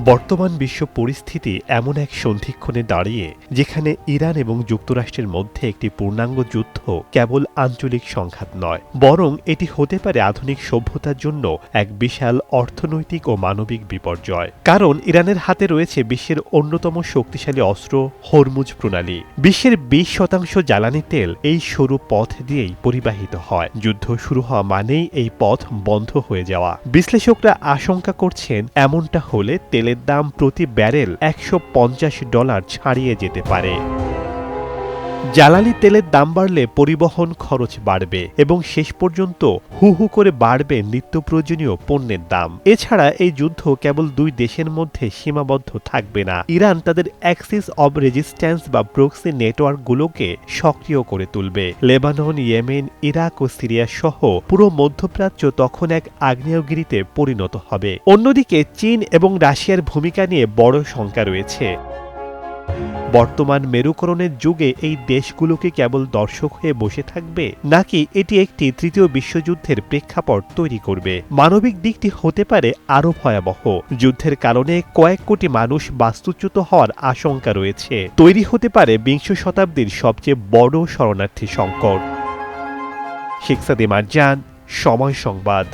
বর্তমান বিশ্ব পরিস্থিতি এমন এক সন্ধিক্ষণে দাঁড়িয়ে যেখানে ইরান এবং যুক্তরাষ্ট্রের মধ্যে একটি পূর্ণাঙ্গ যুদ্ধ কেবল আঞ্চলিক সংঘাত নয়, বরং এটি হতে পারে আধুনিক সভ্যতার জন্য এক বিশাল অর্থনৈতিক ও মানবিক বিপর্যয়। কারণ ইরানের হাতে রয়েছে বিশ্বের অন্যতম শক্তিশালী অস্ত্র হরমুজ প্রণালী। বিশ্বের 20% জ্বালানি তেল এই সরু পথ দিয়েই পরিবাহিত হয়। যুদ্ধ শুরু হওয়া মানেই এই পথ বন্ধ হয়ে যাওয়া। বিশ্লেষকরা আশঙ্কা করছেন এমনটা হলে তেলের দাম প্রতি ব্যারেল $150 ছাড়িয়ে যেতে পারে। জ্বালানি তেলের দাম বাড়লে পরিবহন খরচ বাড়বে এবং শেষ পর্যন্ত হু হু করে বাড়বে নিত্য প্রয়োজনীয় পণ্যের দাম। এছাড়া এই যুদ্ধ কেবল দুই দেশের মধ্যে সীমাবদ্ধ থাকবে না। ইরান তাদের অ্যাক্সিস অব রেজিস্ট্যান্স বা প্রক্সি নেটওয়ার্কগুলোকে সক্রিয় করে তুলবে। লেবানন, ইয়েমেন, ইরাক ও সিরিয়া সহ পুরো মধ্যপ্রাচ্য তখন এক আগ্নেয়গিরিতে পরিণত হবে। অন্যদিকে চীন এবং রাশিয়ার ভূমিকা নিয়ে বড় শঙ্কা রয়েছে। বর্তমান মেরুকরণের যুগে এই দেশগুলোকে কেবল দর্শক হয়ে বসে থাকবে, নাকি এটি একটি তৃতীয় বিশ্বযুদ্ধের প্রেক্ষাপট তৈরি করবে? মানবিক দিকটি হতে পারে আরও ভয়াবহ। যুদ্ধের কারণে কয়েক কোটি মানুষ বাস্তুচ্যুত হওয়ার আশঙ্কা রয়েছে। তৈরি হতে পারে বিংশ শতাব্দীর সবচেয়ে বড় শরণার্থী সংকট। শেখ সাদি মারজান, সময় সংবাদ।